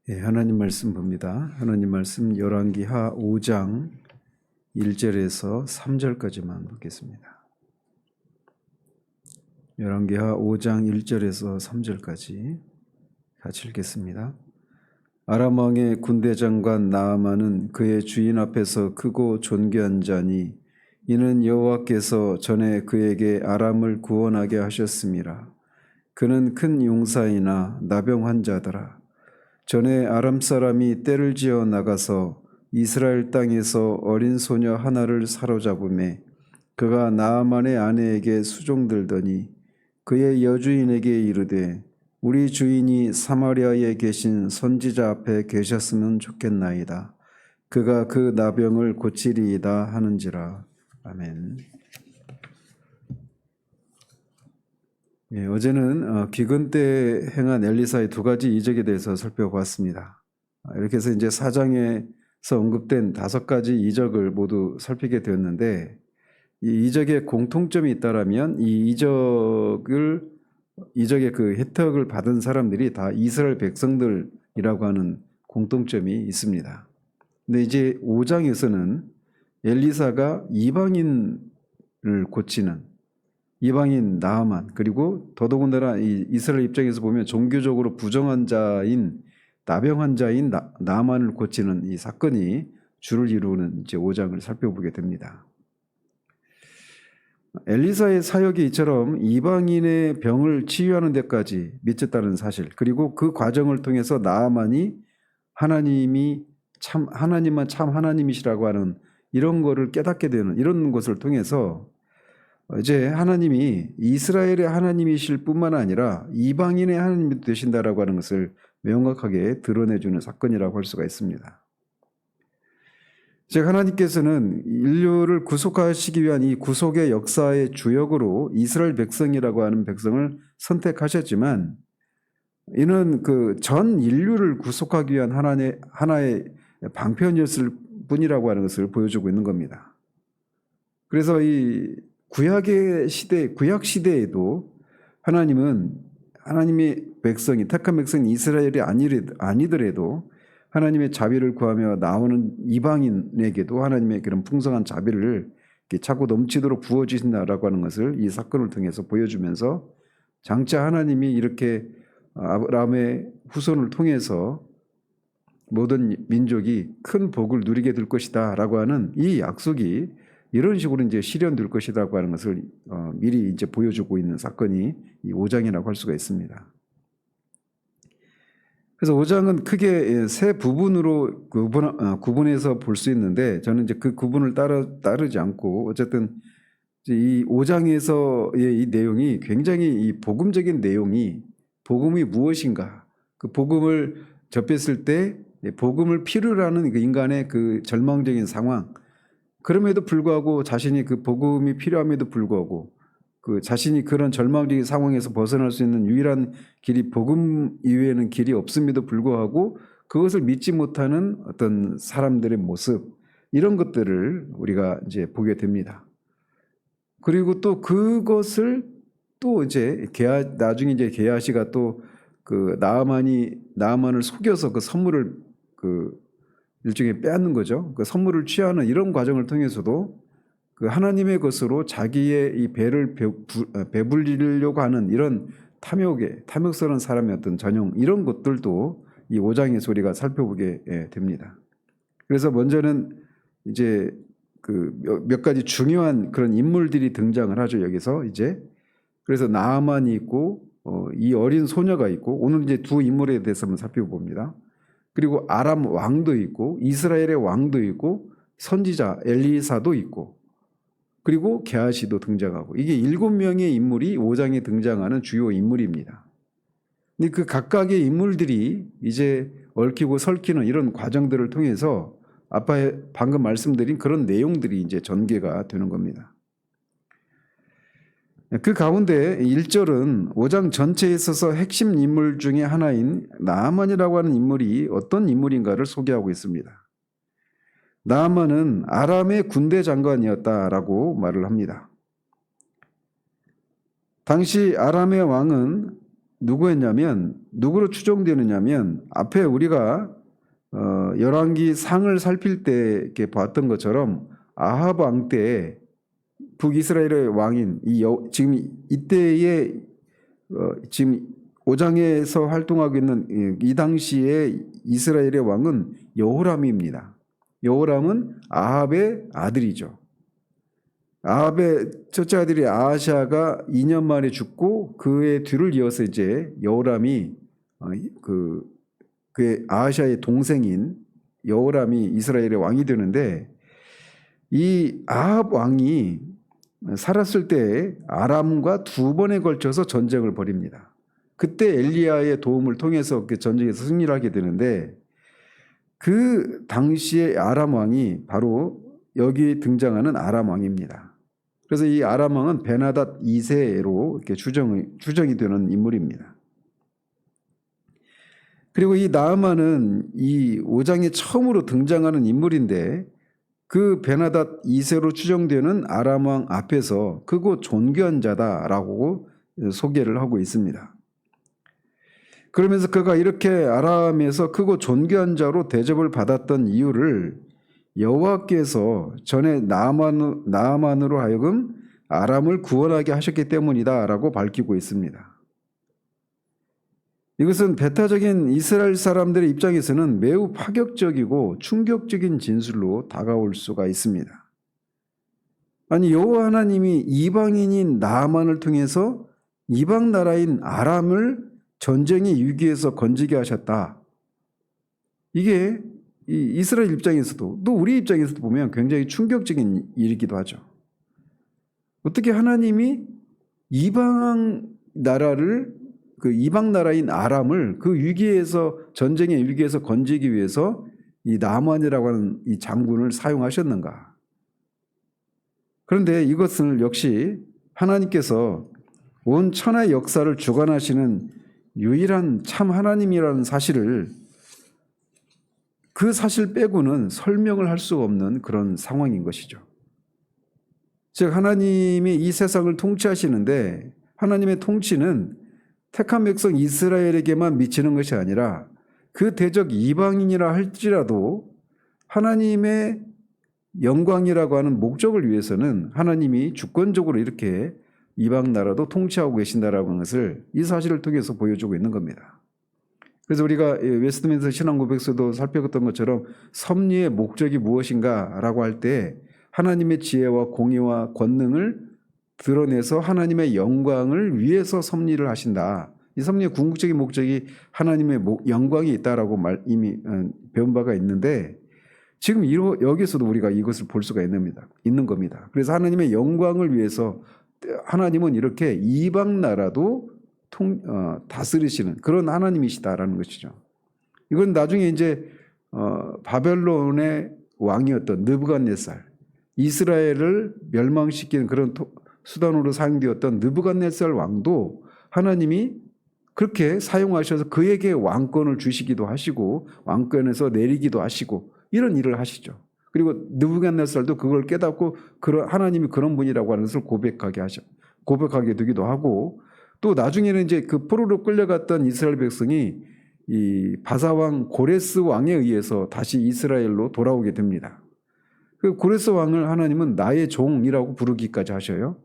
하나님 말씀 봅니다. 하나님 말씀 열왕기하 5장 1절에서 3절까지만 보겠습니다. 열왕기하 5장 1절에서 3절까지 같이 읽겠습니다. 아람 왕의 군대 장관 나아만은 그의 주인 앞에서 크고 존귀한 자니 이는 여호와께서 전에 그에게 아람을 구원하게 하셨음이라. 그는 큰 용사이나 나병 환자더라. 전에 아람 사람이 떼를 지어 나가서 이스라엘 땅에서 어린 소녀 하나를 사로잡음에 그가 나아만의 아내에게 수종들더니 그의 여주인에게 이르되 우리 주인이 사마리아에 계신 선지자 앞에 계셨으면 좋겠나이다. 그가 그 나병을 고치리이다 하는지라. 아멘. 어제는 기근 때 행한 엘리사의 두 가지 이적에 대해서 살펴보았습니다. 이렇게 해서 이제 4장에서 언급된 5가지 이적을 모두 살피게 되었는데, 이 이적에 공통점이 있다라면 이 이적의 그 혜택을 받은 사람들이 다 이스라엘 백성들이라고 하는 공통점이 있습니다. 근데 이제 5장에서는 엘리사가 이방인을 고치는 이방인 나아만, 그리고 더더군다나 이스라엘 입장에서 보면 종교적으로 부정한 자인 나병 환자인 나아만을 고치는 이 사건이 주를 이루는 이제 5장을 살펴보게 됩니다. 엘리사의 사역이 이처럼 이방인의 병을 치유하는 데까지 미쳤다는 사실, 그리고 그 과정을 통해서 나아만이 하나님만 참 하나님이시라고 하는 이런 거를 깨닫게 되는 이런 것을 통해서 이제 하나님이 이스라엘의 하나님이실 뿐만 아니라 이방인의 하나님이 되신다라고 하는 것을 명확하게 드러내주는 사건이라고 할 수가 있습니다. 즉 하나님께서는 인류를 구속하시기 위한 이 구속의 역사의 주역으로 이스라엘 백성이라고 하는 백성을 선택하셨지만 이는 그 전 인류를 구속하기 위한 하나의 방편이었을 뿐이라고 하는 것을 보여주고 있는 겁니다. 그래서 이 구약 시대에도 하나님의 백성이 택한 백성이 이스라엘이 아니더라도 하나님의 자비를 구하며 나오는 이방인에게도 하나님의 그런 풍성한 자비를 차고 넘치도록 부어주신다라고 하는 것을 이 사건을 통해서 보여주면서 장차 하나님이 이렇게 아브라함의 후손을 통해서 모든 민족이 큰 복을 누리게 될 것이다 라고 하는 이 약속이 이런 식으로 이제 실현될 것이라고 하는 것을 미리 이제 보여주고 있는 사건이 이 5장이라고 할 수가 있습니다. 그래서 5장은 크게 세 부분으로 구분해서 볼 수 있는데 저는 이제 그 구분을 따르지 않고 어쨌든 이 5장에서의 이 내용이 굉장히 이 복음적인 내용이 복음이 무엇인가, 그 복음을 접했을 때 복음을 필요로 하는 그 인간의 그 절망적인 상황, 그럼에도 불구하고 자신이 그 복음이 필요함에도 불구하고 그 자신이 그런 절망적인 상황에서 벗어날 수 있는 유일한 길이 복음 이외에는 길이 없음에도 불구하고 그것을 믿지 못하는 어떤 사람들의 모습, 이런 것들을 우리가 이제 보게 됩니다. 그리고 또 그것을 또 이제 나중에 이제 게하시가 또 그 나아만을 속여서 그 선물을 일종의 빼앗는 거죠. 그 선물을 취하는 이런 과정을 통해서도 그 하나님의 것으로 자기의 이 배를 배불리려고 하는 이런 탐욕스러운 사람의 어떤 전형, 이런 것들도 이 5장에서 우리가 살펴보게 됩니다. 그래서 먼저는 이제 그 몇 가지 중요한 그런 인물들이 등장을 하죠. 여기서 이제 그래서 나아만이 있고 이 어린 소녀가 있고, 오늘 이제 두 인물에 대해서 한번 살펴봅니다. 그리고 아람 왕도 있고 이스라엘의 왕도 있고 선지자 엘리사도 있고 그리고 게하시도 등장하고, 이게 7명의 인물이 5장에 등장하는 주요 인물입니다. 근데 그 각각의 인물들이 이제 얽히고 설키는 이런 과정들을 통해서 방금 말씀드린 그런 내용들이 이제 전개가 되는 겁니다. 그 가운데 1절은 5장 전체에 있어서 핵심 인물 중에 하나인 나아만이라고 하는 인물이 어떤 인물인가를 소개하고 있습니다. 나아만은 아람의 군대 장관이었다라고 말을 합니다. 당시 아람의 왕은 누구였냐면 누구로 추정되느냐면 앞에 우리가 열왕기 상을 살필 때 이렇게 봤던 것처럼 아합 왕 때 북이스라엘의 왕인 지금 이때의 지금 5장에서 활동하고 있는 이 당시에 이스라엘의 왕은 여호람입니다. 여호람은 아합의 아들이죠. 아합의 첫째 아들이 아하샤가 2년 만에 죽고 그의 뒤를 이어서 이제 여호람이 그의 아하샤의 동생인 여호람이 이스라엘의 왕이 되는데 이 아합 왕이 살았을 때 아람과 2번에 걸쳐서 전쟁을 벌입니다. 그때 엘리야의 도움을 통해서 그 전쟁에서 승리를 하게 되는데 그 당시의 아람 왕이 바로 여기 등장하는 아람 왕입니다. 그래서 이 아람 왕은 베나닷 2세로 이렇게 추정이 되는 인물입니다. 그리고 이 나아만은 이 5장에 처음으로 등장하는 인물인데 그 베나닷 2세로 추정되는 아람 왕 앞에서 크고 존귀한 자다라고 소개를 하고 있습니다. 그러면서 그가 이렇게 아람에서 크고 존귀한 자로 대접을 받았던 이유를 여호와께서 전에 나아만으로 하여금 아람을 구원하게 하셨기 때문이다라고 밝히고 있습니다. 이것은 배타적인 이스라엘 사람들의 입장에서는 매우 파격적이고 충격적인 진술로 다가올 수가 있습니다. 아니 여호와 하나님이 이방인인 나아만을 통해서 이방 나라인 아람을 전쟁의 위기에서 건지게 하셨다. 이게 이스라엘 입장에서도 또 우리 입장에서도 보면 굉장히 충격적인 일이기도 하죠. 어떻게 하나님이 이방 나라를 그 이방 나라인 아람을 그 위기에서 전쟁의 위기에서 건지기 위해서 이 나아만이라고 하는 이 장군을 사용하셨는가? 그런데 이것을 역시 하나님께서 온 천하의 역사를 주관하시는 유일한 참 하나님이라는 사실을 그 사실 빼고는 설명을 할 수 없는 그런 상황인 것이죠. 즉 하나님이 이 세상을 통치하시는데 하나님의 통치는 택한 백성 이스라엘에게만 미치는 것이 아니라 그 대적 이방인이라 할지라도 하나님의 영광이라고 하는 목적을 위해서는 하나님이 주권적으로 이렇게 이방 나라도 통치하고 계신다라고 하는 것을 이 사실을 통해서 보여주고 있는 겁니다. 그래서 우리가 웨스트민스터 신앙고백서도 살펴봤던 것처럼 섭리의 목적이 무엇인가라고 할 때 하나님의 지혜와 공의와 권능을 드러내서 하나님의 영광을 위해서 섭리를 하신다. 이 섭리의 궁극적인 목적이 하나님의 영광이 있다라고 이미 배운 바가 있는데 지금 여기서도 우리가 이것을 볼 수가 있는 겁니다. 그래서 하나님의 영광을 위해서 하나님은 이렇게 이방 나라도 다스리시는 그런 하나님이시다라는 것이죠. 이건 나중에 이제 바벨론의 왕이었던 느부갓네살, 이스라엘을 멸망시키는 그런 수단으로 사용되었던 느부갓네살 왕도 하나님이 그렇게 사용하셔서 그에게 왕권을 주시기도 하시고 왕권에서 내리기도 하시고 이런 일을 하시죠. 그리고 느부갓네살도 그걸 깨닫고 하나님이 그런 분이라고 하는 것을 고백하게 되기도 하고 또 나중에는 이제 그 포로로 끌려갔던 이스라엘 백성이 이 바사왕 고레스 왕에 의해서 다시 이스라엘로 돌아오게 됩니다. 그 고레스 왕을 하나님은 나의 종이라고 부르기까지 하셔요.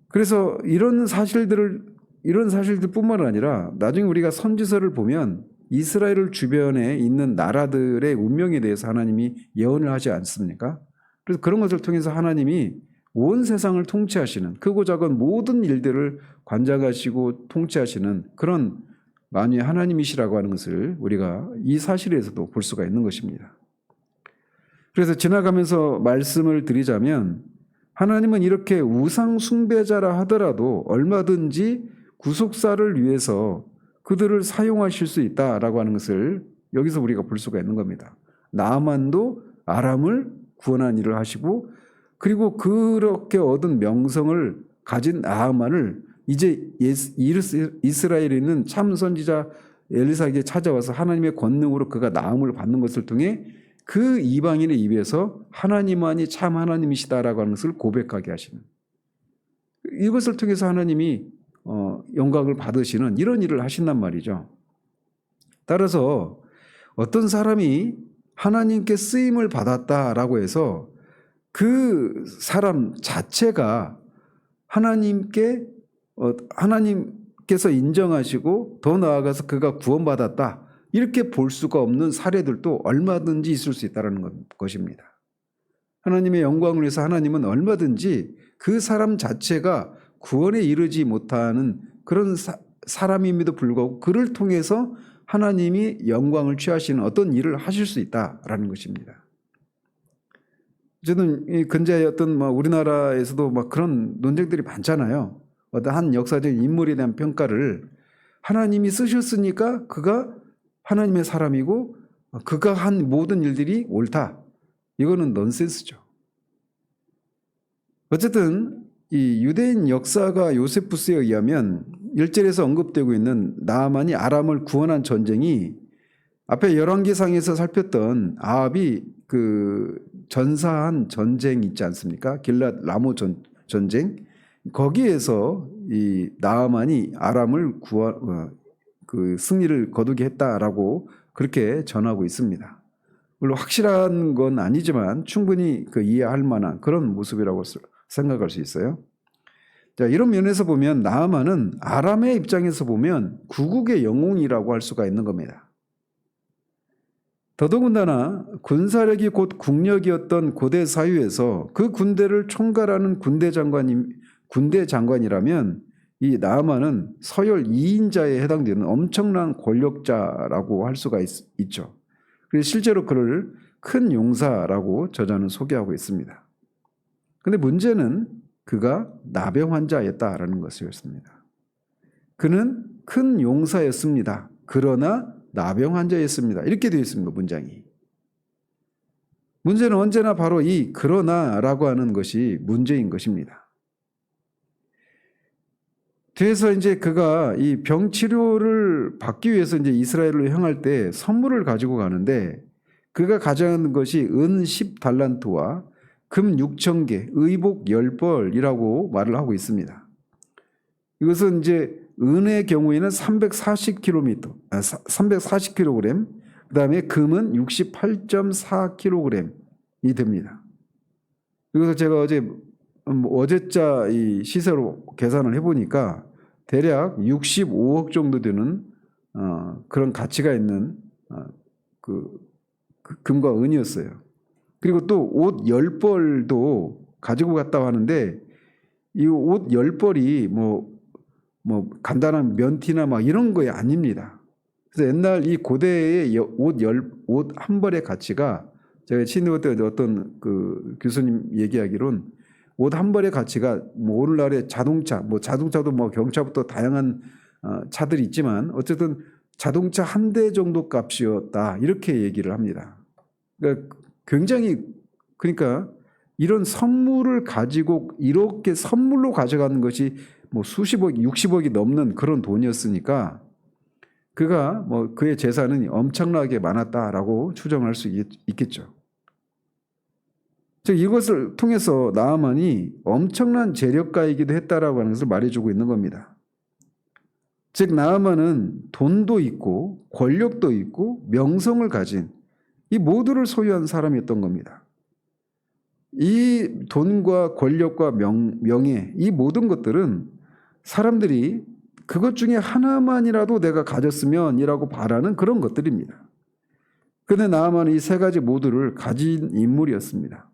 그래서 이런 사실들뿐만 아니라 나중에 우리가 선지서를 보면 이스라엘 주변에 있는 나라들의 운명에 대해서 하나님이 예언을 하지 않습니까? 그래서 그런 것을 통해서 하나님이 온 세상을 통치하시는 크고 작은 모든 일들을 관장하시고 통치하시는 그런 만유의 하나님이시라고 하는 것을 우리가 이 사실에서도 볼 수가 있는 것입니다. 그래서 지나가면서 말씀을 드리자면 하나님은 이렇게 우상 숭배자라 하더라도 얼마든지 구속사를 위해서 그들을 사용하실 수 있다라고 하는 것을 여기서 우리가 볼 수가 있는 겁니다. 나아만도 아람을 구원한 일을 하시고 그리고 그렇게 얻은 명성을 가진 나아만을 이제 이스라엘에 있는 참 선지자 엘리사에게 찾아와서 하나님의 권능으로 그가 나음을 받는 것을 통해 그 이방인의 입에서 하나님만이 참 하나님이시다라고 하는 것을 고백하게 하시는 이것을 통해서 하나님이 영광을 받으시는 이런 일을 하신단 말이죠. 따라서 어떤 사람이 하나님께 쓰임을 받았다라고 해서 그 사람 자체가 하나님께서 인정하시고 더 나아가서 그가 구원받았다 이렇게 볼 수가 없는 사례들도 얼마든지 있을 수 있다는 것입니다. 하나님의 영광을 위해서 하나님은 얼마든지 그 사람 자체가 구원에 이르지 못하는 그런 사람임에도 불구하고 그를 통해서 하나님이 영광을 취하시는 어떤 일을 하실 수 있다라는 것입니다. 저는 근자의 우리나라에서도 그런 논쟁들이 많잖아요. 어떤 한 역사적인 인물에 대한 평가를 하나님이 쓰셨으니까 그가 하나님의 사람이고 그가 한 모든 일들이 옳다. 이거는 넌센스죠. 어쨌든 이 유대인 역사가 요세푸스에 의하면 1절에서 언급되고 있는 나아만이 아람을 구원한 전쟁이 앞에 열왕기상에서 살폈던 아합이 그 전사한 전쟁 있지 않습니까? 길랏 라모 전쟁. 거기에서 이 나아만이 아람을 그 승리를 거두게 했다라고 그렇게 전하고 있습니다. 물론 확실한 건 아니지만 충분히 이해할 만한 그런 모습이라고 생각할 수 있어요. 자, 이런 면에서 보면 나아만은 아람의 입장에서 보면 구국의 영웅이라고 할 수가 있는 겁니다. 더더군다나 군사력이 곧 국력이었던 고대 사회에서 그 군대를 총괄하는 군대 장관이라면 이 나아만은 서열 2인자에 해당되는 엄청난 권력자라고 할 수가 있죠. 그래서 실제로 그를 큰 용사라고 저자는 소개하고 있습니다. 그런데 문제는 그가 나병 환자였다라는 것이었습니다. 그는 큰 용사였습니다. 그러나 나병 환자였습니다. 이렇게 되어 있습니다. 문장이. 문제는 언제나 바로 이 그러나라고 하는 것이 문제인 것입니다. 뒤에서 이제 그가 이 병 치료를 받기 위해서 이제 이스라엘을 향할 때 선물을 가지고 가는데 그가 가져가는 것이 은 10달란트와 금 6,000개, 의복 10벌이라고 말을 하고 있습니다. 이것은 이제 은의 경우에는 340kg, 그 다음에 금은 68.4kg이 됩니다. 그래서 제가 어제자 이 시세로 계산을 해보니까 대략 65억 정도 되는 그런 가치가 있는 그 금과 은이었어요. 그리고 또 옷 10벌도 가지고 갔다고 하는데 이 옷 10벌이 뭐 간단한 면티나 이런 거 아닙니다. 그래서 옛날 이 고대의 옷 한 벌의 가치가 제가 친구 때 어떤 그 교수님 얘기하기로는 옷 한 벌의 가치가 오늘날의 자동차도 경차부터 다양한 차들이 있지만 어쨌든 자동차 한 대 정도 값이었다 이렇게 얘기를 합니다. 그러니까 그러니까 이런 선물을 가지고 이렇게 선물로 가져가는 것이 수십억, 60억이 넘는 그런 돈이었으니까 그가 그의 재산은 엄청나게 많았다라고 추정할 수 있겠죠. 즉 이것을 통해서 나아만이 엄청난 재력가이기도 했다라고 하는 것을 말해주고 있는 겁니다. 즉 나아만은 돈도 있고 권력도 있고 명성을 가진 이 모두를 소유한 사람이었던 겁니다. 이 돈과 권력과 명예 이 모든 것들은 사람들이 그것 중에 하나만이라도 내가 가졌으면 이라고 바라는 그런 것들입니다. 그런데 나아만은 이 세 가지 모두를 가진 인물이었습니다.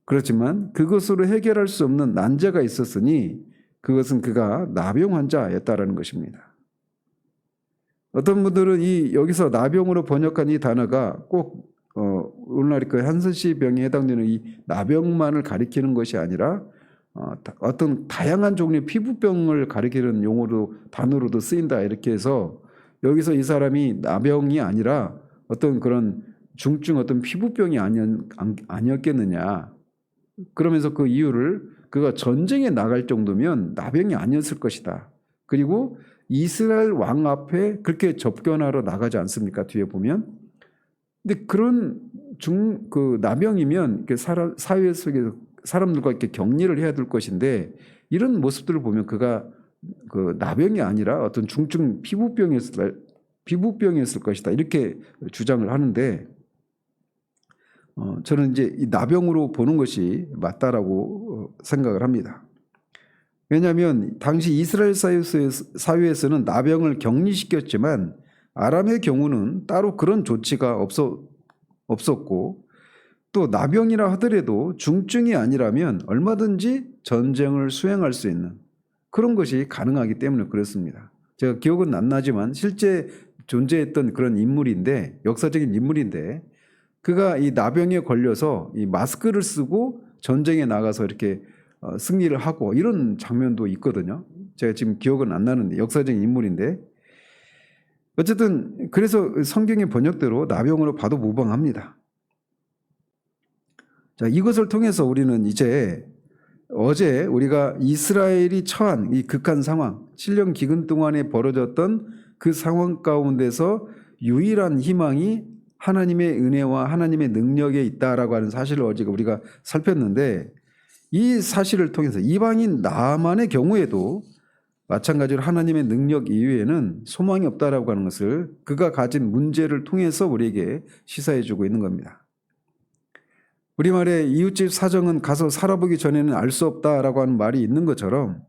그렇지만 그것으로 해결할 수 없는 난제가 있었으니 그것은 그가 나병 환자였다라는 것입니다. 어떤 분들은 여기서 나병으로 번역한 이 단어가 꼭 오늘날 그 한센시 병에 해당되는 이 나병만을 가리키는 것이 아니라 어떤 다양한 종류의 피부병을 가리키는 단어로도 쓰인다 이렇게 해서 여기서 이 사람이 나병이 아니라 어떤 그런 중증 어떤 피부병이 아니었겠느냐. 그러면서 그 이유를 그가 전쟁에 나갈 정도면 나병이 아니었을 것이다. 그리고 이스라엘 왕 앞에 그렇게 접견하러 나가지 않습니까? 뒤에 보면. 근데 그런 나병이면 사회 속에서 사람들과 이렇게 격리를 해야 될 것인데 이런 모습들을 보면 그가 그 나병이 아니라 어떤 중증 피부병이었을 것이다 이렇게 주장을 하는데 저는 이제 이 나병으로 보는 것이 맞다라고 생각을 합니다. 왜냐하면 당시 이스라엘 사회에서는 나병을 격리시켰지만 아람의 경우는 따로 그런 조치가 없었고 또 나병이라 하더라도 중증이 아니라면 얼마든지 전쟁을 수행할 수 있는 그런 것이 가능하기 때문에 그렇습니다. 제가 기억은 안 나지만 실제 존재했던 그런 인물인데 역사적인 인물인데 그가 이 나병에 걸려서 이 마스크를 쓰고 전쟁에 나가서 이렇게 승리를 하고 이런 장면도 있거든요. 제가 지금 기억은 안 나는데 역사적인 인물인데 어쨌든 그래서 성경의 번역대로 나병으로 봐도 무방합니다. 자, 이것을 통해서 우리는 이제 어제 우리가 이스라엘이 처한 이 극한 상황, 7년 기근 동안에 벌어졌던 그 상황 가운데서 유일한 희망이 하나님의 은혜와 하나님의 능력에 있다라고 하는 사실을 어제 우리가 살폈는데 이 사실을 통해서 이방인 나만의 경우에도 마찬가지로 하나님의 능력 이외에는 소망이 없다라고 하는 것을 그가 가진 문제를 통해서 우리에게 시사해 주고 있는 겁니다. 우리말에 이웃집 사정은 가서 살아보기 전에는 알 수 없다라고 하는 말이 있는 것처럼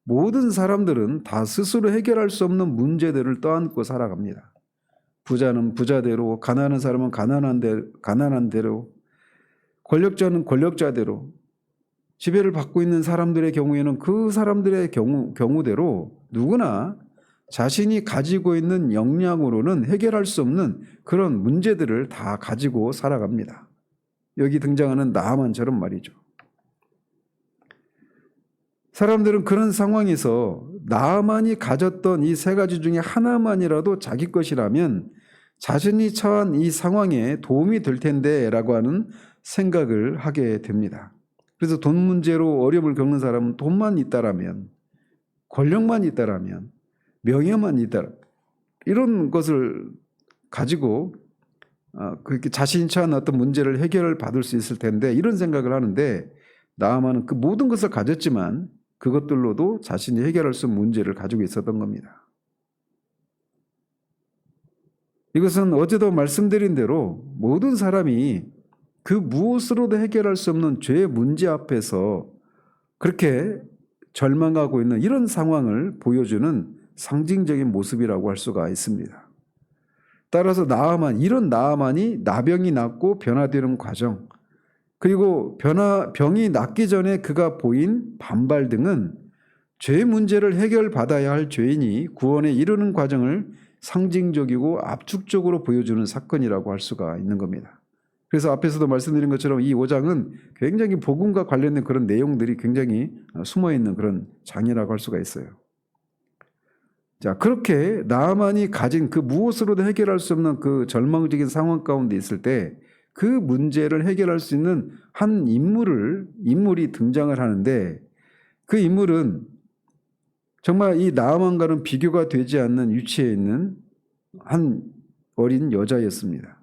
모든 사람들은 다 스스로 해결할 수 없는 문제들을 떠안고 살아갑니다. 부자는 부자대로, 가난한 사람은 가난한 대로, 권력자는 권력자대로, 지배를 받고 있는 사람들의 경우에는 그 사람들의 경우대로 누구나 자신이 가지고 있는 역량으로는 해결할 수 없는 그런 문제들을 다 가지고 살아갑니다. 여기 등장하는 나아만처럼 말이죠. 사람들은 그런 상황에서 나아만이 가졌던 이 세 가지 중에 하나만이라도 자기 것이라면 자신이 처한 이 상황에 도움이 될 텐데 라고 하는 생각을 하게 됩니다. 그래서 돈 문제로 어려움을 겪는 사람은 돈만 있다라면, 권력만 있다라면, 명예만 있다라면 이런 것을 가지고 그렇게 자신이 처한 어떤 문제를 해결을 받을 수 있을 텐데 이런 생각을 하는데 나아만은 그 모든 것을 가졌지만 그것들로도 자신이 해결할 수 있는 문제를 가지고 있었던 겁니다. 이것은 어제도 말씀드린 대로 모든 사람이 그 무엇으로도 해결할 수 없는 죄의 문제 앞에서 그렇게 절망하고 있는 이런 상황을 보여주는 상징적인 모습이라고 할 수가 있습니다. 따라서 이런 나아만이 나병이 낫고 변화되는 과정, 그리고 병이 낫기 전에 그가 보인 반발 등은 죄의 문제를 해결받아야 할 죄인이 구원에 이르는 과정을 상징적이고 압축적으로 보여주는 사건이라고 할 수가 있는 겁니다. 그래서 앞에서도 말씀드린 것처럼 이 5장은 굉장히 복음과 관련된 그런 내용들이 굉장히 숨어있는 그런 장이라고 할 수가 있어요. 자, 그렇게 나아만이 가진 그 무엇으로도 해결할 수 없는 그 절망적인 상황 가운데 있을 때 그 문제를 해결할 수 있는 한 인물이 등장을 하는데 그 인물은 정말 이 나아만과는 비교가 되지 않는 위치에 있는 한 어린 여자였습니다.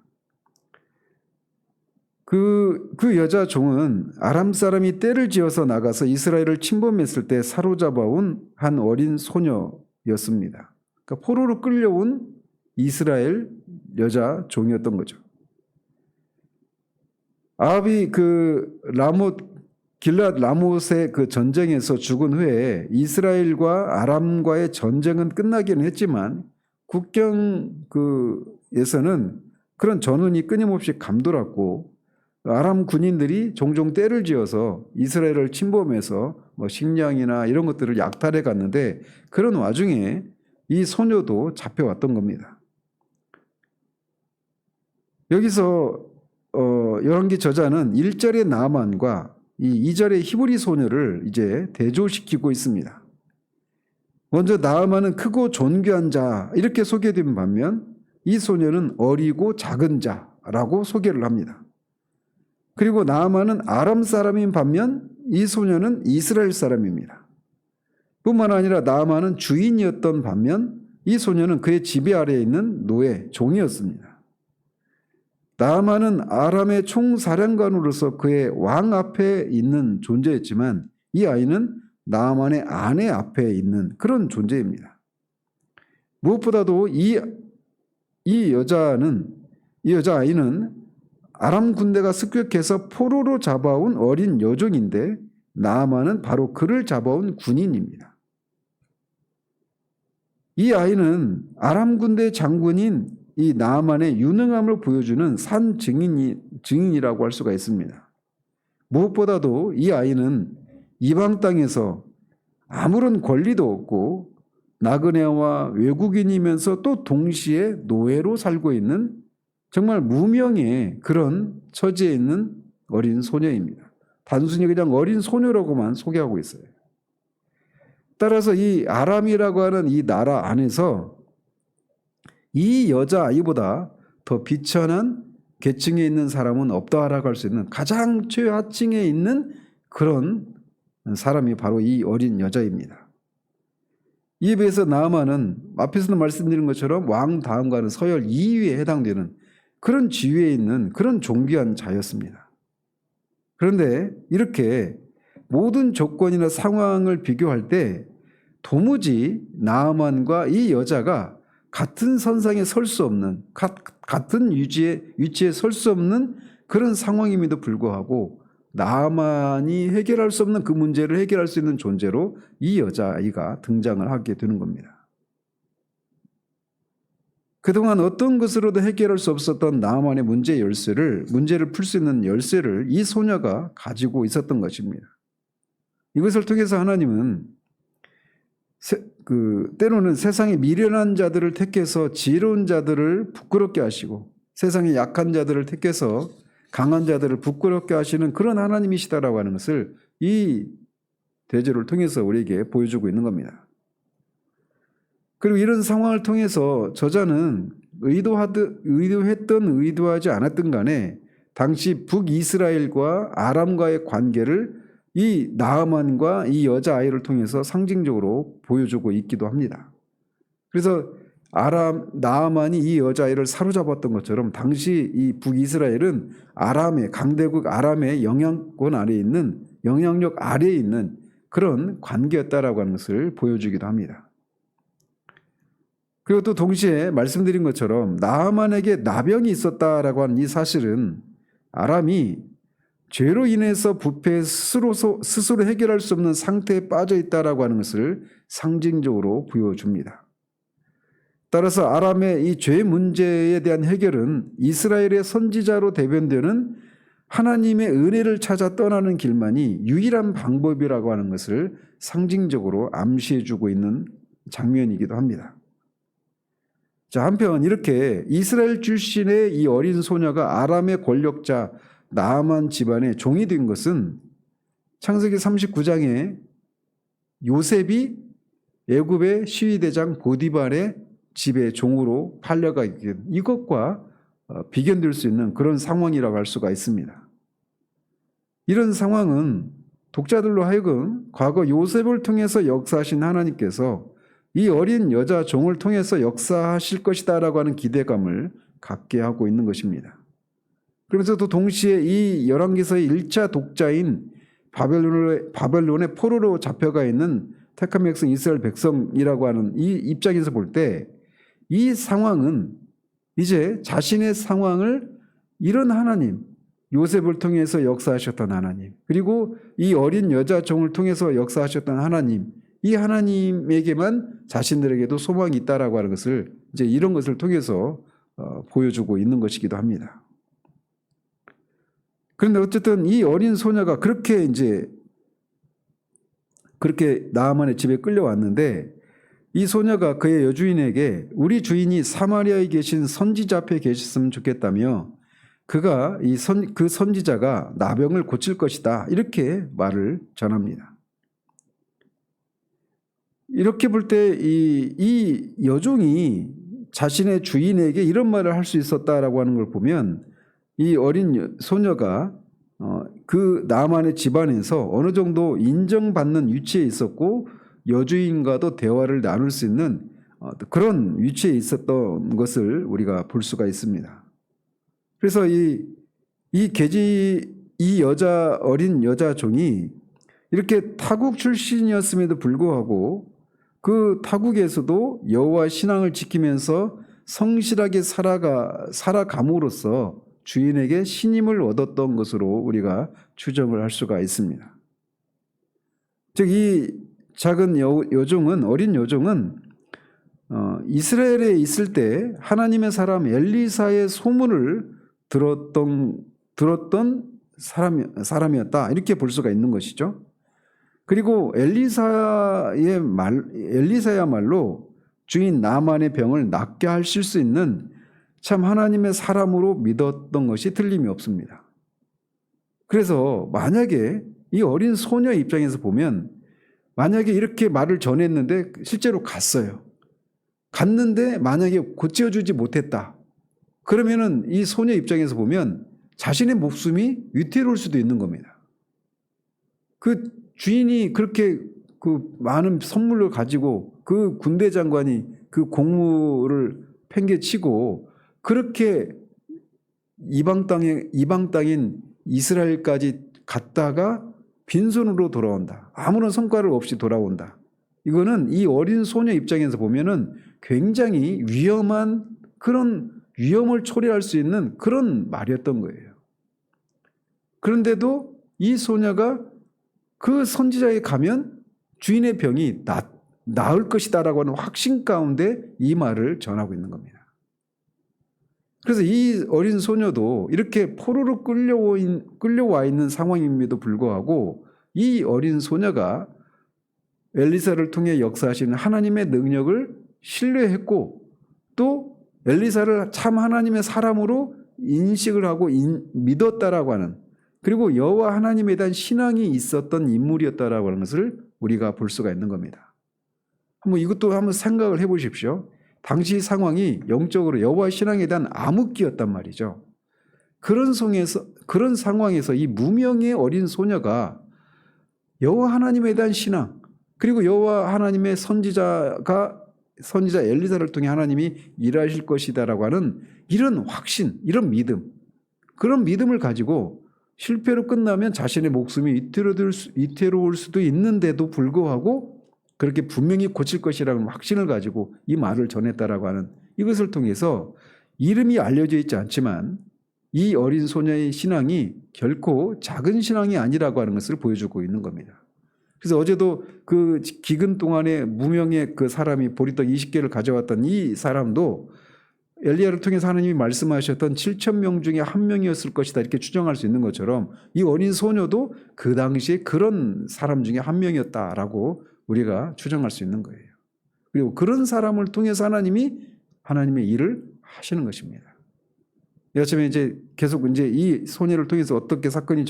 그 여자 종은 아람 사람이 떼를 지어서 나가서 이스라엘을 침범했을 때 사로잡아온 한 어린 소녀였습니다. 그러니까 포로로 끌려온 이스라엘 여자 종이었던 거죠. 아합이 길앗 라못의 그 전쟁에서 죽은 후에 이스라엘과 아람과의 전쟁은 끝나기는 했지만 국경에서는 그런 전운이 끊임없이 감돌았고 아람 군인들이 종종 떼를 지어서 이스라엘을 침범해서 식량이나 이런 것들을 약탈해 갔는데 그런 와중에 이 소녀도 잡혀왔던 겁니다. 여기서 열왕기 저자는 1절의 나아만과 이 2절의 히브리 소녀를 이제 대조시키고 있습니다. 먼저 나아만은 크고 존귀한 자 이렇게 소개된 반면 이 소녀는 어리고 작은 자라고 소개를 합니다. 그리고 나아만은 아람 사람인 반면 이 소녀는 이스라엘 사람입니다. 뿐만 아니라 나아만은 주인이었던 반면 이 소녀는 그의 지배 아래에 있는 노예, 종이었습니다. 나아만은 아람의 총사령관으로서 그의 왕 앞에 있는 존재였지만 이 아이는 나아만의 아내 앞에 있는 그런 존재입니다. 무엇보다도 이 여자아이는 아람 군대가 습격해서 포로로 잡아온 어린 여종인데 나아만은 바로 그를 잡아온 군인입니다. 이 아이는 아람 군대 장군인 이 나아만의 유능함을 보여주는 산 증인이라고 할 수가 있습니다. 무엇보다도 이 아이는 이방 땅에서 아무런 권리도 없고 나그네와 외국인이면서 또 동시에 노예로 살고 있는 정말 무명의 그런 처지에 있는 어린 소녀입니다. 단순히 그냥 어린 소녀라고만 소개하고 있어요. 따라서 이 아람이라고 하는 이 나라 안에서 이 여자아이보다 더 비천한 계층에 있는 사람은 없다라고 할 수 있는 가장 최하층에 있는 그런 사람이 바로 이 어린 여자입니다. 이에 비해서 나아만은 앞에서도 말씀드린 것처럼 왕 다음과는 서열 2위에 해당되는 그런 지위에 있는 그런 존귀한 자였습니다. 그런데 이렇게 모든 조건이나 상황을 비교할 때 도무지 나아만과 이 여자가 같은 선상에 설 수 없는, 같은 위치에 설 수 없는 그런 상황임에도 불구하고 나아만이 해결할 수 없는 그 문제를 해결할 수 있는 존재로 이 여자아이가 등장을 하게 되는 겁니다. 그동안 어떤 것으로도 해결할 수 없었던 나아만의 문제를 풀 수 있는 열쇠를 이 소녀가 가지고 있었던 것입니다. 이것을 통해서 하나님은 때로는 세상의 미련한 자들을 택해서 지혜로운 자들을 부끄럽게 하시고 세상의 약한 자들을 택해서 강한 자들을 부끄럽게 하시는 그런 하나님이시다라고 하는 것을 이 대조를 통해서 우리에게 보여주고 있는 겁니다. 그리고 이런 상황을 통해서 저자는 의도했든 의도하지 않았든 간에 당시 북이스라엘과 아람과의 관계를 이 나아만과 이 여자아이를 통해서 상징적으로 보여주고 있기도 합니다. 그래서 나아만이 이 여자아이를 사로잡았던 것처럼 당시 이 북이스라엘은 강대국 아람의 영향력 아래에 있는 그런 관계였다라고 하는 것을 보여주기도 합니다. 그리고 또 동시에 말씀드린 것처럼 나아만에게 나병이 있었다라고 하는 이 사실은 아람이 죄로 인해서 부패 스스로 해결할 수 없는 상태에 빠져 있다라고 하는 것을 상징적으로 보여줍니다. 따라서 아람의 이 죄 문제에 대한 해결은 이스라엘의 선지자로 대변되는 하나님의 은혜를 찾아 떠나는 길만이 유일한 방법이라고 하는 것을 상징적으로 암시해주고 있는 장면이기도 합니다. 자, 한편 이렇게 이스라엘 출신의 이 어린 소녀가 아람의 권력자 나아만 집안의 종이 된 것은 창세기 39장에 요셉이 애굽의 시위대장 보디발의 집의 종으로 팔려가게 이것과 비견될 수 있는 그런 상황이라고 할 수가 있습니다. 이런 상황은 독자들로 하여금 과거 요셉을 통해서 역사하신 하나님께서 이 어린 여자 종을 통해서 역사하실 것이다라고 하는 기대감을 갖게 하고 있는 것입니다. 그러면서 또 동시에 이 열왕기서의 1차 독자인 바벨론의 포로로 잡혀가 있는 택한 백성 이스라엘 백성이라고 하는 이 입장에서 볼 때 이 상황은 이제 자신의 상황을 이런 하나님, 요셉을 통해서 역사하셨던 하나님, 그리고 이 어린 여자 종을 통해서 역사하셨던 하나님, 이 하나님에게만 자신들에게도 소망이 있다라고 하는 것을 이제 이런 것을 통해서 보여주고 있는 것이기도 합니다. 그런데 어쨌든 이 어린 소녀가 그렇게 나아만의 집에 끌려왔는데 이 소녀가 그의 여주인에게 우리 주인이 사마리아에 계신 선지자 앞에 계셨으면 좋겠다며 그가 그 선지자가 나병을 고칠 것이다 이렇게 말을 전합니다. 이렇게 볼 때 이 여종이 자신의 주인에게 이런 말을 할 수 있었다라고 하는 걸 보면 이 어린 소녀가 그 나아만의 집안에서 어느 정도 인정받는 위치에 있었고 여주인과도 대화를 나눌 수 있는 그런 위치에 있었던 것을 우리가 볼 수가 있습니다. 그래서 어린 여자 종이 이렇게 타국 출신이었음에도 불구하고 그 타국에서도 여호와 신앙을 지키면서 성실하게 살아감으로써 주인에게 신임을 얻었던 것으로 우리가 추정을 할 수가 있습니다. 즉 이 작은 여종은, 어린 여종은 이스라엘에 있을 때 하나님의 사람 엘리사의 소문을 들었던 사람이었다, 이렇게 볼 수가 있는 것이죠. 그리고 엘리사야말로 주인 나만의 병을 낫게 하실 수 있는 참 하나님의 사람으로 믿었던 것이 틀림이 없습니다. 그래서 만약에 이 어린 소녀 입장에서 보면, 만약에 이렇게 말을 전했는데 실제로 갔는데 만약에 고쳐주지 못했다, 그러면은 이 소녀 입장에서 보면 자신의 목숨이 위태로울 수도 있는 겁니다. 그 주인이 그렇게 그 많은 선물을 가지고 그 군대 장관이 그 공무를 팽개치고 그렇게 이방 땅인 이스라엘까지 갔다가 빈손으로 돌아온다, 아무런 성과를 없이 돌아온다. 이거는 이 어린 소녀 입장에서 보면은 굉장히 위험한, 그런 위험을 초래할 수 있는 그런 말이었던 거예요. 그런데도 이 소녀가 그 선지자에 가면 주인의 병이 나을 것이다라고 하는 확신 가운데 이 말을 전하고 있는 겁니다. 그래서 이 어린 소녀도 이렇게 포로로 끌려와 있는 상황임에도 불구하고 이 어린 소녀가 엘리사를 통해 역사하시는 하나님의 능력을 신뢰했고, 또 엘리사를 참 하나님의 사람으로 인식을 하고 믿었다라고 하는, 그리고 여호와 하나님에 대한 신앙이 있었던 인물이었다라고 하는 것을 우리가 볼 수가 있는 겁니다. 이것도 한번 생각을 해보십시오. 당시 상황이 영적으로 여호와 신앙에 대한 암흑기였단 말이죠. 그런 상황에서 이 무명의 어린 소녀가 여호와 하나님에 대한 신앙, 그리고 여호와 하나님의 선지자 엘리사를 통해 하나님이 일하실 것이다라고 하는 이런 확신, 이런 믿음, 그런 믿음을 가지고 실패로 끝나면 자신의 목숨이 위태로울 수도 있는데도 불구하고 그렇게 분명히 고칠 것이라는 확신을 가지고 이 말을 전했다라고 하는, 이것을 통해서 이름이 알려져 있지 않지만 이 어린 소녀의 신앙이 결코 작은 신앙이 아니라고 하는 것을 보여주고 있는 겁니다. 그래서 어제도 그 기근 동안에 무명의 그 사람이 보리떡 20개를 가져왔던 이 사람도 엘리야를 통해서 하나님이 말씀하셨던 7,000명 중에 한 명이었을 것이다, 이렇게 추정할 수 있는 것처럼 이 어린 소녀도 그 당시에 그런 사람 중에 한 명이었다라고 우리가 추정할 수 있는 거예요. 그리고 그런 사람을 통해서 하나님이 하나님의 일을 하시는 것입니다. 여차면 이제 계속 이제 이 소녀를 통해서 어떻게 사건이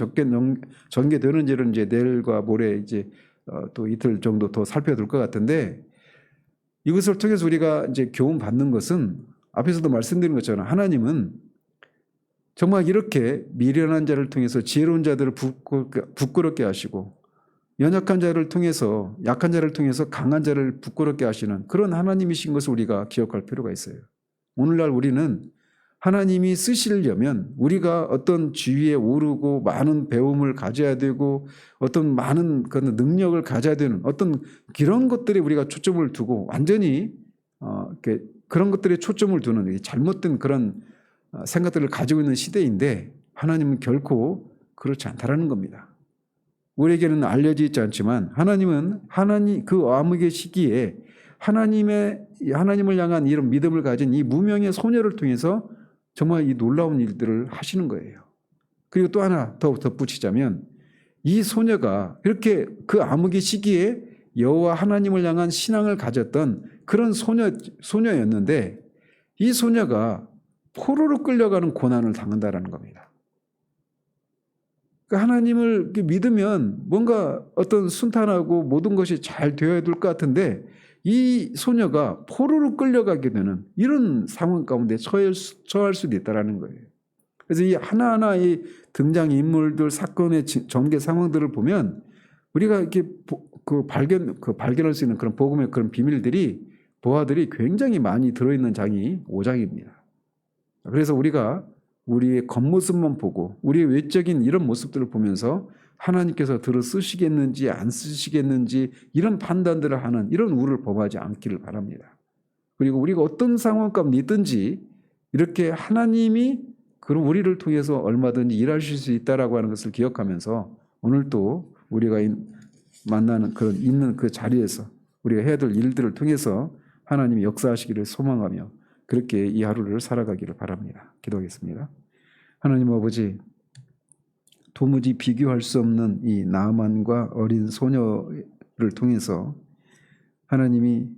전개되는지를 이제 내일과 모레 이제 또 이틀 정도 더 살펴볼 것 같은데, 이것을 통해서 우리가 이제 교훈 받는 것은 앞에서도 말씀드린 것처럼 하나님은 정말 이렇게 미련한 자를 통해서 지혜로운 자들을 부끄럽게 하시고, 연약한 자를 통해서, 약한 자를 통해서 강한 자를 부끄럽게 하시는 그런 하나님이신 것을 우리가 기억할 필요가 있어요. 오늘날 우리는 하나님이 쓰시려면 우리가 어떤 지위에 오르고 많은 배움을 가져야 되고 어떤 많은 그런 능력을 가져야 되는 어떤 그런 것들에 우리가 초점을 두고 완전히 그런 것들에 초점을 두는 잘못된 그런 생각들을 가지고 있는 시대인데, 하나님은 결코 그렇지 않다라는 겁니다. 우리에게는 알려져 있지 않지만 하나님은 그 암흑의 시기에 하나님을 향한 이런 믿음을 가진 이 무명의 소녀를 통해서 정말 이 놀라운 일들을 하시는 거예요. 그리고 또 하나 더 덧붙이자면 이 소녀가 이렇게 그 암흑의 시기에 여호와 하나님을 향한 신앙을 가졌던 그런 소녀였는데, 이 소녀가 포로로 끌려가는 고난을 당한다라는 겁니다. 그러니까 하나님을 믿으면 뭔가 어떤 순탄하고 모든 것이 잘 되어야 될 것 같은데 이 소녀가 포로로 끌려가게 되는 이런 상황 가운데 처할 수도 있다는 거예요. 그래서 이 하나하나의 등장인물들, 사건의 전개 상황들을 보면 우리가 이렇게 발견할 수 있는 그런 복음의 그런 보화들이 굉장히 많이 들어있는 장이 5장입니다. 그래서 우리가 우리의 겉모습만 보고 우리의 외적인 이런 모습들을 보면서 하나님께서 들어 쓰시겠는지 안 쓰시겠는지 이런 판단들을 하는 이런 우를 범하지 않기를 바랍니다. 그리고 우리가 어떤 상황 가운데든지 이렇게 하나님이 그럼 우리를 통해서 얼마든지 일하실 수 있다라고 하는 것을 기억하면서 오늘도 우리가 만나는 그런 있는 그 자리에서 우리가 해야 될 일들을 통해서 하나님이 역사하시기를 소망하며 그렇게 이 하루를 살아가기를 바랍니다. 기도하겠습니다. 하나님 아버지, 도무지 비교할 수 없는 이 나아만과 어린 소녀를 통해서 하나님이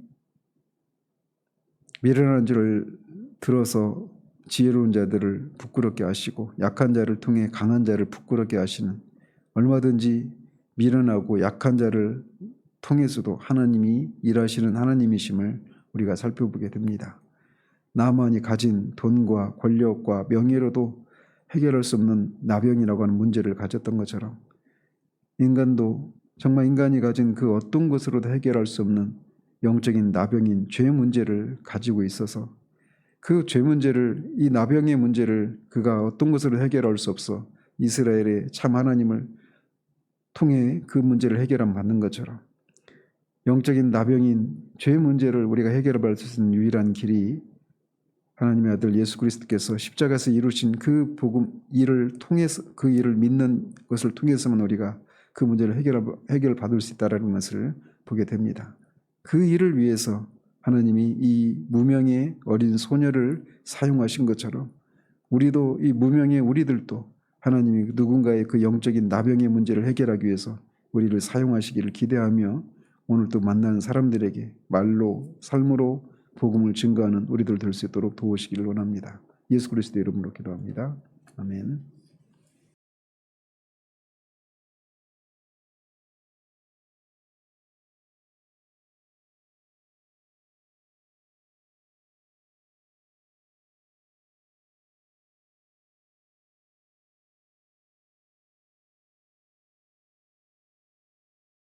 미련한 줄을 들어서 지혜로운 자들을 부끄럽게 하시고 약한 자를 통해 강한 자를 부끄럽게 하시는, 얼마든지 미련하고 약한 자를 통해서도 하나님이 일하시는 하나님이심을 우리가 살펴보게 됩니다. 나만이 가진 돈과 권력과 명예로도 해결할 수 없는 나병이라고 하는 문제를 가졌던 것처럼 인간도 정말 인간이 가진 그 어떤 것으로도 해결할 수 없는 영적인 나병인 죄 문제를 가지고 있어서 그 죄 문제를, 이 나병의 문제를 그가 어떤 것으로 해결할 수 없어 이스라엘의 참 하나님을 통해 그 문제를 해결함 받는 것처럼 영적인 나병인 죄 문제를 우리가 해결할 수 있는 유일한 길이 하나님의 아들 예수 그리스도께서 십자가에서 이루신 그 복음 일을 통해서, 그 일을 믿는 것을 통해서만 우리가 그 문제를 해결받을 수 있다는 것을 보게 됩니다. 그 일을 위해서 하나님이 이 무명의 어린 소녀를 사용하신 것처럼 우리도, 이 무명의 우리들도 하나님이 누군가의 그 영적인 나병의 문제를 해결하기 위해서 우리를 사용하시기를 기대하며 오늘도 만나는 사람들에게 말로, 삶으로 복음을 증거하는 우리들 될 수 있도록 도우시기를 원합니다. 예수 그리스도의 이름으로 기도합니다. 아멘.